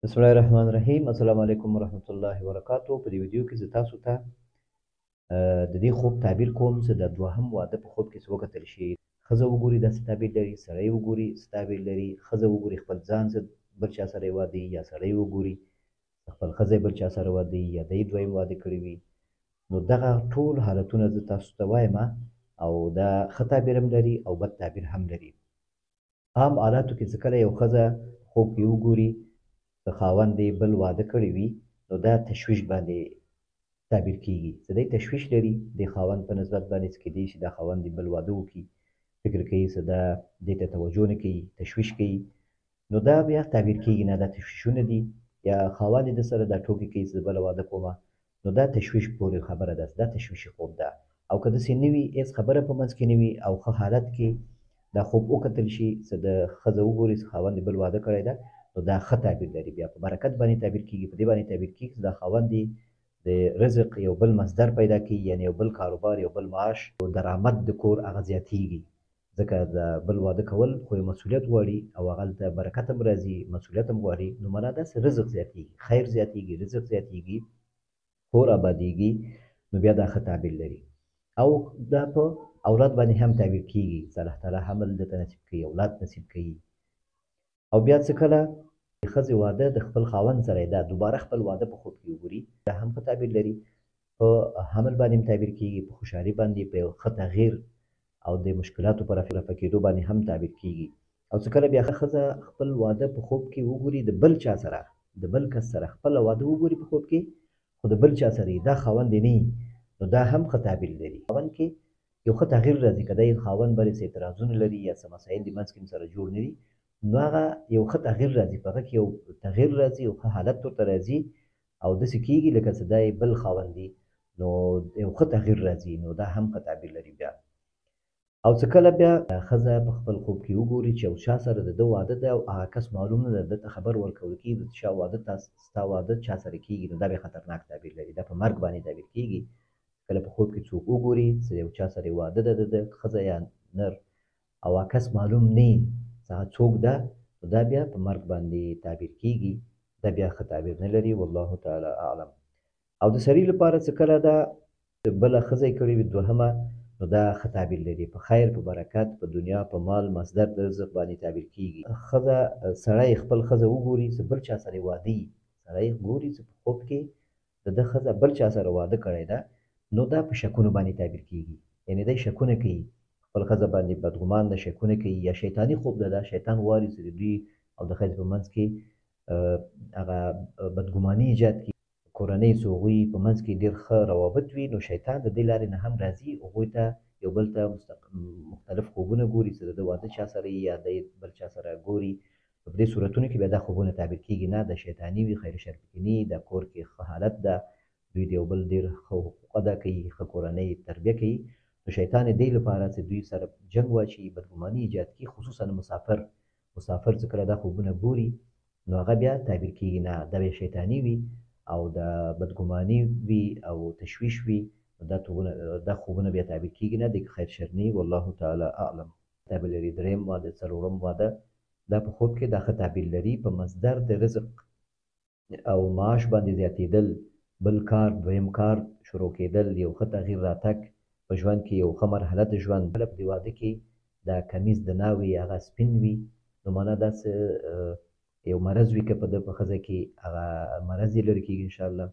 بسم الله الرحمن الرحیم. السلام علیکم ورحمت الله وبرکاتو. په دې ویډیو کې زه تاسو ته د دې خوب تعبیر کوم چې د دوهم واده په خوب کې څه وکتل شي. ښځه وګوري داسې تعبیر لري، سړی وګوري څه تعبیر لري. ښځه وګوري خپل ځان څه بل چا سره یې واده یا سړی وګوري خپل ښځه بل چا سره واده یا دی دویم واده کړی وي. نو دغه ټول حالتونه زه تاسو ته وایم او دا ښه تعبیر هم لري او بد تعبیر هم لري. عام حالاتو کې چې کله یو ښځه خوب کې وګوري د خاوند یې بل واده کړی وي، نو دا تشویش باندې تعبیر کیږي. چې دی تشویش لري د خاوند په نسبت باندې، چې کیدای شي دا خاوند یې بل واده وکړي، فکر کوي چې دا دې ته توجه نه کوي، تشویش کوي. نو دا بیا تعبیر کیږي نه دا تشویشونه دي، یا خاوند یې درسره دا ټوکې کوي چې بله واده کومه، نو دا تشویش پورې خبره ده، دا تشویشي خوب ده. او که داسې نه وي، هېڅ خبره په منځ کې نه وي او ښه حالت کې دا خوب وکتل شي چې د ښځه وګوري چې خاوند یې بل واده کړی ده، نو دا ښه تعبیر لري. بیا په برکت باندې تعبیر کیږي، په دې باندې تعبیر کیږي چې دا خاوند یې د رزق یو بل مصدر پیدا کوي، یعنی یو بل کاروبار، یو بل معاش او درآمد د کور هغه زیاتیږي. ځکه د بل واده کول خو یو مسؤلیت غواړي او هغلته برکت هم راځي، مسؤلیت هم غواړي. نو معنا داسې رزق زیاتیږي، خیر زیاتیږي، رزق زیاتیږي، کور آبادیږي. نو بیا دا ښه تعبیر لري. او دا په اولاد باندې هم تعبیر کیږي چې الله تعالی حمل درته نصیب کوي، اولاد نصیب کوي. او بیا څه کله د ښځې واده د خپل خاوند سره دا دوباره خپل واده په خوب کې وګوري، دا هم ښه تعبیر لري. په حمل باندې هم تعبیر کیږي، په خوشحالي باندې، په یو ښه تغییر او د مشکلاتو په رفع کېدو باندې هم تعبیر کیږي. او څه کله بیا ښځه خپل واده په خوب کې وګوري د بل چا سره، د بل کس سره خپل واده وګوري په خوب کې، خو د بل چا سره دا خاوند یې نه، نو دا هم ښه تعبیر لري. خاوند کې یو ښه تغییر راځي، که دی خاوند باندې څه اعتراضونه لري یا څه مسایل د منځ کې سره جوړ نه دي، نو هغه یو ښه تغییر راځي، په هغه کې یو تغییر راځي، یو ښه حالت ورته راځي او داسې کېږي لکه چې دی بل خاوند دی، نو یو ښه تغییر راځي. نو دا هم ښه تعبیر لري. بیا او څه کله بیا ښځه په خپل خوب کې وګوري چې یو چا سره د ده واده ده او هغه کس معلوم نه ده، ده ته خبر ورکول کېږي د چا واده ستا واده چا سره کېږي، نو دا بیا خطرناک تعبیر لري. دا په مرګ باندې تعبیر کېږي. کله په خوب کې څوک وګوري چې یو چا سره واده ده د ښځه یا نر او هغه کس معلوم نه وي چې هغه څوک ده، نو دا بیا په مرګ باندې تعبیر کېږي. دا بیا ښه تعبیر نه لري. والله تعالی اعلم. او د سړي لپاره چې کله دا بله ښځه یې کړې وي دوهمه، نو دا ښه تعبیر لري، په خیر، په برکت، په دنیا، په مال، مصدر د رزق باندې تعبیر کېږي. ښځه سړی خپل ښځه وګوري چې بل چا سره یې واده وي، سړی ګوري چې په خوب کې د ده ښځه بل چا سره واده کړی ده، نو دا په شکونو باندې تعبیر کېږي. یعنې دی شکونه کوي، خپل ښځه باندې بدګمان ده، شکونه کوي، یا شیطاني خوب ده. دا شیطان غواړي چې د دوی او د ښځې په منځ کې هغه بدګماني ایجاد کړي، کورنۍ چې هغوی په منځ کې ډېر ښه روابط وي، نو شیطان د دې لارې نه هم راځي، هغوی ته یو بل ته مختلف خوبونه ګوري چې د ده واده چا سره وي یا دی بل چا سره ګوري. په دې صورتونو کې بیا دا خوبونه تعبیر کېږي، نه د شیطاني وي، خیر شر پکې نه وي، د کور کې ښه حالت ده، دوی د یو بل ډېر ښه حقوق ادا کوي، ښه کورنۍ تربیه کوي. نو شیطان یې دې لپاره چې دوی سره جنګ واچوي، بدګماني ایجاد کړي، خصوصا مسافر چې کله دا خوبونه ګوري، نو هغه بیا تعبیر کېږي نه دا بیا شیطاني وي او د بدګماني وي او تشویش وي، دا خوبونه بیا تعبیر کېږي نه، د خیر شر نه وي. والله تعالی اعلم. تعبیر لري. دریم واده، څلورم واده، دا په خوب کې دا ښه تعبیر لري، په مصدر د رزق او معاش باندې زیاتېدل، بل کار، دویم کار شروع کېدل، یو ښه تغییر راتګ په ژوند کې، یو ښه مرحله د ژوند. کله په دې واده کې دا کمیز د ناوې هغه سپین وي، نو معنا داسې یو مرض وي که په ده په ښځه کې، هغه مرض یې لرې کېږي انشاءالله.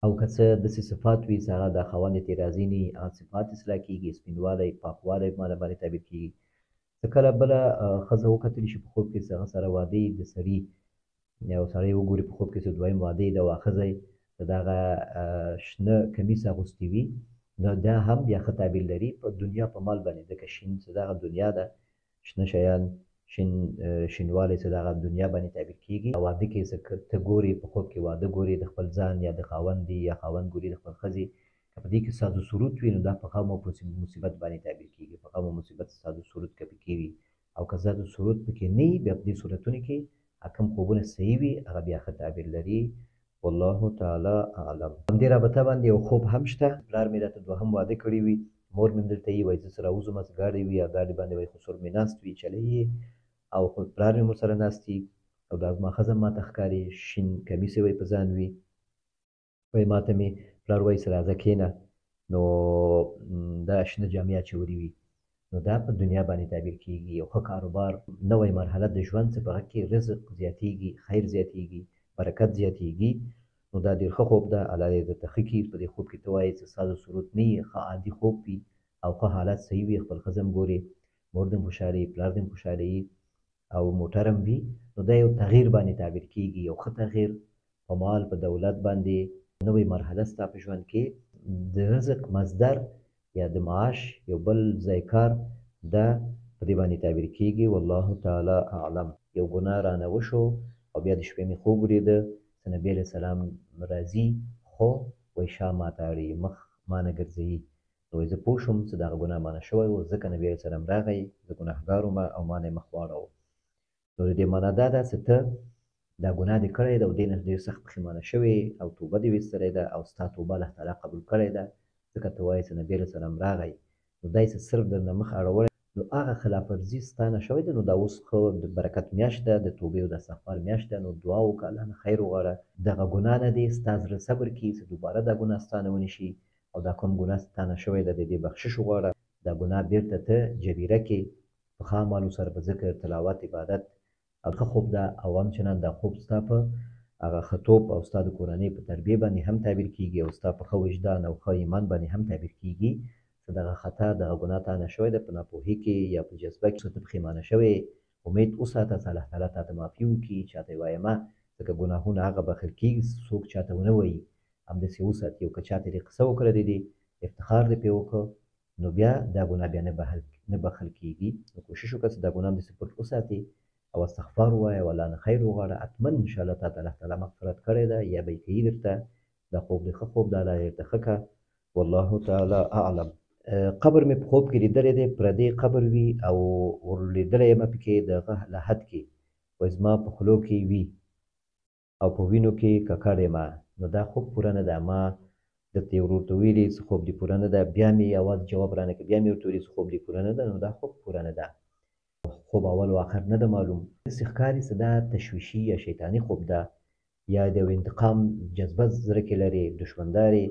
او که څه داسې صفات وي چې هغه د خاوند یې تېرازي نه وي، هغه صفات اصلاح کېږي، سپینوالی، پاکوالی معنا باندې تعبیر کېږي. څه کله بله ښځه وکتلی شي په خوب کې چې هغه سره واده یې د سړي، یو سړی وګوري په خوب کې چې دویم واده یې ده او ښځه یې د هغه شنه کمیس اغوستی وي، نو دا هم بیا ښه تعبیر لري په دنیا په مال باندې، ځکه شین چې دغه دنیا ده، شنه شیان، شینوالی چې دغه دنیا باندې تعبیر کېږي. واده کې چې ته ګورې په خوب کې واده ګورې د خپل ځان یا د خاوند دی، یا خاوند ګوري د خپل ښځې، که په دې کې ساز و سرود وي، نو دا په غم او مصیبت باندې تعبیر کېږي، په غم او مصیبت ساز و سرود که پکې وي. او که ساز و سرود پکې نه وي، بیا په دې صورتونو کې کوم خوبونه صحیح وي، هغه بیا ښه تعبیر لري. والله تعالی اعلم. همدې رابطه باندې یو خوب هم شته، پلار مې راته دوهم واده کړی وي، مور مې دلته وي، وایي زه چې راوځم ګاډی وي یا ګاډي باندې وایي خسر مې ناست وي چلی یې، او پلار مې ورسره ناست وي، او دا زما ښځه ماته ښکاري، شین کمیس یې په ځان وي. وایي ماته مې پلار وایي چې راځه کښېنه، نو دا شنه جامې اچولې وي. نو دا په دنیا باندې تعبیر کېږي. یو ښه کاروبار، نوی مرحله د ژوند چې په هغه کې رزق زیاتېږي، خیر زیاتېږي، برکت زیاتېږي. نو دا ډېر ښه خوب ده. الله دې درته ښه کړي. په دې خوب کې ته وایې چې ستا د سرود نه وي، ښه عادي خوب وي او ښه حالت صحیح وي. خپل ښځه هم ګورې، مور دې هم خوشحاله وي، پلار دې هم خوشحاله وي او موټر هم وي. نو دا یو تغییر باندې تعبیر کېږي، یو ښه تغییر په مال، په دولت باندې. نوې مرحله ستا په ژوند کې د رزق مصدر یا د معاش یو بل ځای کار دا په دې باندې تعبیر کېږي. والله تعالی اعلم. یو ګناه رانه وشو او بیا د شپې مې خوب ولیده چې نبي علیه السلام راځي، خو وایي شا ماته اړوي، مخ ما نه ګرځوي. نو وایي زه پوه شوم چې دغه ګناه مانه شوی و، ځکه نبي علیه السلام راغی، زه ګناهګار وم او ما نه یې مخ واړاوه. نو د دې معنا دا ده چې ته دا ګناه دې کړی ده او دې نه ډېر سخت پښیمانه شوې او توبه دې ویستلی ده او ستا توبه الله تعالی قبول کړې ده، ځکه ته وایې چې نبي علیه السلام راغی. نو دا یې چې صرف درنه مخ اړولی، نو هغه خلاف ورزي ستا نه شوې ده. نو دا اوس ښه د برکت میاشت ده، د توبې او د استغفار میاشت ده. نو دعا وکړه، الله نه خیر وغواړه، دغه ګناه نه دې ستا زړه صبر کړي چې دوباره دا ګناه ستا نه ونشي، او دا کوم ګناه ستا نه شوې ده د دې بخشش وغواړه. دا ګناه بېرته ته جبیره کړې په ښه اعمالو سره، په ذکر، تلاوت، عبادت. او ښه خوب ده. او همچنان دا خوب ستا په هغه ښه توب او ستا د کورنۍ په تربیې باندې هم تعبیر کېږي او ستا په ښه وجدان او ښه ایمان باندې هم تعبیر کېږي چې دغه خطا، دغه ګناه تا نه شوی ده په ناپوهۍ کې یا په جذبه کې، ته پښیمانه شوې. امید وساته چې الله تعالی تا ته معافي وکړي. چاته یې وایه مه، ځکه ګناهونه هغه بخښل کېږي څوک چاته ونه وایي. همداسې وساتي. او که چاته دې قصه وکړه د دې افتخار دې پرې وکړه، نو بیا دا ګناه بیا نه بخښل کېږي. نو کوشش وکړه چې دا ګناه همداسې پټ وساتې او استغفار ووایه او الله نه خیر وغواړه. حتما انشاءالله تا ته الله تعالی مغفرت کړی ده یا به یې کوي درته. دا خوب دې ښه خوب ده، الله دې درته ښه کړه. والله تعالی اعلم. قبر مې په خوب کې لیدلی دی، پردی قبر وي او ورلیدلی یم پکې د هغه لحد کې، وایي زما په خولو کې وي او په وینو کې ککړ یم. نو دا خوب پوره نه ده. ما درته یې ورور ته ویلي چې خوب دې پوره نه ده، بیا مې یوازې جواب رانه کړ، بیا مې ورته ویلي چې خوب دې پوره نه ده. نو دا خوب پوره نه ده. خوب اول و آخر نه ده معلوم. داسې ښکاري چې دا تشویشي یا شیطاني خوب ده، یا د یو انتقام جذبه زړه کې لرې، دښمندار یې.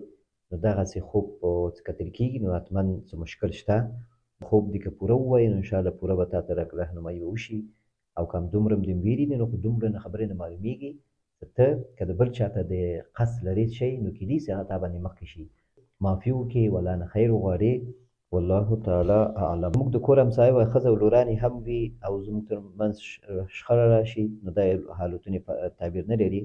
نو دغسې خوب چې کتل کېږي نو حتما څه مشکل شته. خوب دې که پوره ووایي نو انشاءالله پوره به تا ته رهنمایي به وشي. او که همدومره هم دې ویلي دي نو خو دومره نه خبرې نه معلومېږي چې ته که د بل چا ته د قصد لرې شی، نو کیدای شي هغه تا باندې مخکې شي، معافي وکړي، والله نه خیر وغواړې. والله تعالی اعلم. موږ د کور همسایه وای ښځه او لورانې هم وي او زموږ تر منځ شخړه راشي، نو دا حالتونه تعبیر نه لري.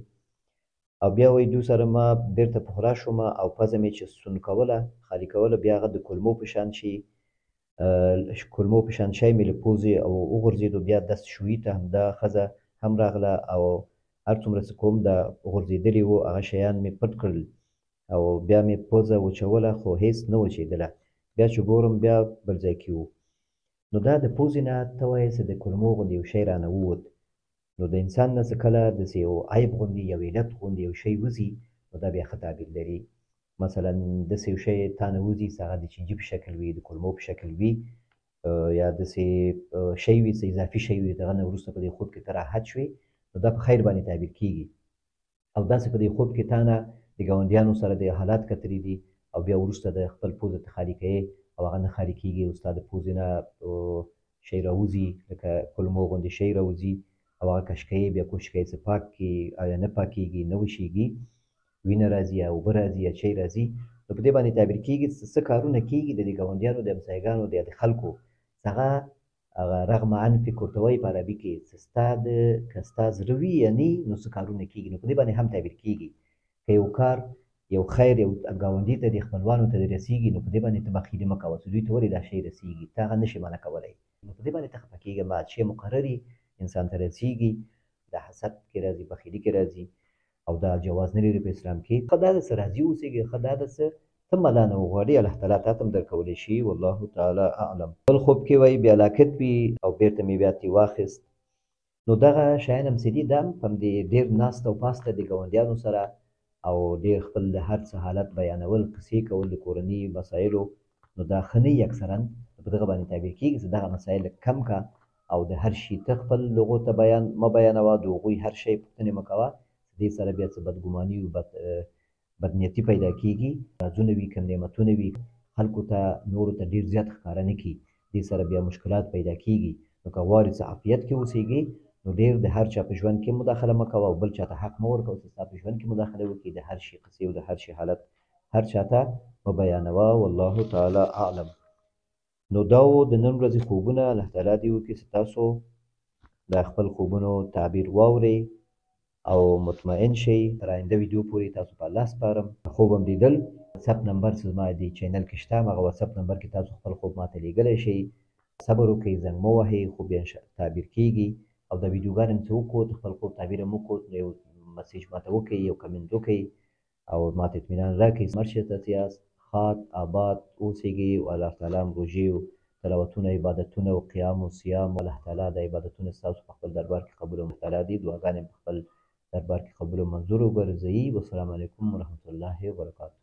او بیا وایي دوی سره ما بېرته پخلا شومه او پزه مې چې سون کوله، خالي کوله، بیا هغه د کلمو په شان شي، کلمو په شان شی مې له پوزې او وغورځېدو. بیا دست شویي ته همدا ښځه هم راغله او هر څومره چې کوم دا غورځېدلي وو هغه شیان مې پټ کړل او بیا مې پوزه وچوله خو هېڅ نه وچېدله. بیا چې ګورم بیا بل ځای کې وو. نو دا د پوزې نه ته وایې چې د کلمو غوندې یو شی رانه ووت. نو د انسان نه چې کله داسې یو عیب غوندې، یو علت غوندې یو شی وځي، نو دا بیا ښه تعبیر لري. مثلا داسې یو شی تا نه وځي چې هغه د چینجي په شکل وي، د کلمو په شکل وي، یا داسې شی وي چې اضافي شی وي، دغه نه وروسته په دې خوب کې ته راحت شوې، نو دا په خیر باندې تعبیر کېږي. او داسې په دې خوب کې تا نه د ګاونډیانو سره د حالات کتلي دي او بیا وروسته د خپل پوزه ته خالي کوې او هغه نه خالي کېږي او ستا د پوزې نه شی راوځي، لکه کلمو غوندې شی راوځي او هغه کش کوې، بیا کوشش کوې چې پاک کړې، یا نه پاکېږي، نه وشېږي، وینه راځي یا اوبه راځي یا چای راځي. نو په دې باندې تعبیر کېږي چې څه کارونه کېږي د دې ګاونډیانو، د همسایګانو، د خلکو، هغه رغم عنف ورته وایي په عربي کې، چې ستا که ستا زړه وي یا نه نو څه کارونه کېږي. نو په دې باندې هم تعبیر کېږي. که یو کار، یو خیر یو ګاونډي ته، د خپلوانو ته دې رسېږي، نو په دې باندې ته بخیلي مه کوه چې دوی ته ولې دا شی رسېږي، ته هغه نشې منع کولی. نو په دې باندې ته خفه کېږه مه. چې مقرري انسان ته رسېږي، دا حسد کې راځي، بخیلي کې راځي او دا جواز نه لري په اسلام کې. ښه دا ده چې راضي اوسېږي، ښه دا ده چې ته ملا نه وغواړې، الله تعالی تا ته هم درکولی شي. والله تعالی اعلم. بل خوب کې وایي بیا لاکت وي او بېرته مې بیا ترې واخیست. نو دغه شیان همسې دي، دا هم په همدې ډېر ناسته او پاسته د ګاونډیانو سره او ډېر خپل د هر څه حالت بیانول، قصې کول د کورني مسایلو، نو دا ښه نه وي اکثرا. په دغه باندې تعبیر کېږي چې دغه مسایل کم کړه او د هر شي ته خپل دغو ته بیان مه بیانوه، د هغوی هر شی پوښتنې مه کوه. دې سره بیا څه بدګماني او بدنیتي پیدا کېږي. رازونه وي، کوم نعمتونه وي، خلکو ته نورو ته ډېر زیات ښکاره نه کړي. دې سره بیا مشکلات پیدا کېږي. نو که غواړې څه عافیت کې اوسېږې، نو ډېر د هر چا په ژوند کې مداخله مه کوه او بل چا ته حق مه ورکوه چې ستا په ژوند کې مداخله وکړي. د هر شي قصې او د هر شي حالت هر چا ته مه بیانوه. والله تعالی اعلم. نو دا و د نن ورځې خوبونه. الله تعالی دې وکړي چې تاسو د خپل خوبونو تعبیر واورئ او مطمئن شئ. تر آینده ویډیو پورې تاسو په الله سپارم. خوب هم لیدل واتساپ نمبر چې زما د چینل کې شته، هغه واتساپ نمبر کې تاسو خپل خوب ماته لیږلی شئ. صبر وکړئ، زنګ مه وهئ، خوب بیا تعبیر کېږي. او دا ویډیوګانې مې څه وکړو، د خپل خوب تعبیر یې مو وکړو، نو یو مسیج ماته وکړئ، یو کمنټ وکړئ او ماته اطمینان راکړئ. هر چېرته چې یاست ښاد آباد اوسېږئ او الله تعالی هم روژې او تلاوتونه، عبادتونه او قیام او صیام، الله تعالی د عبادتونه ستاسو په خپل دربار کې قبول او تعالی دي. دعاګانې په خپل دربار کې قبول او منظور وګرځوي. والسلام علیکم ورحمة الله وبرکاته.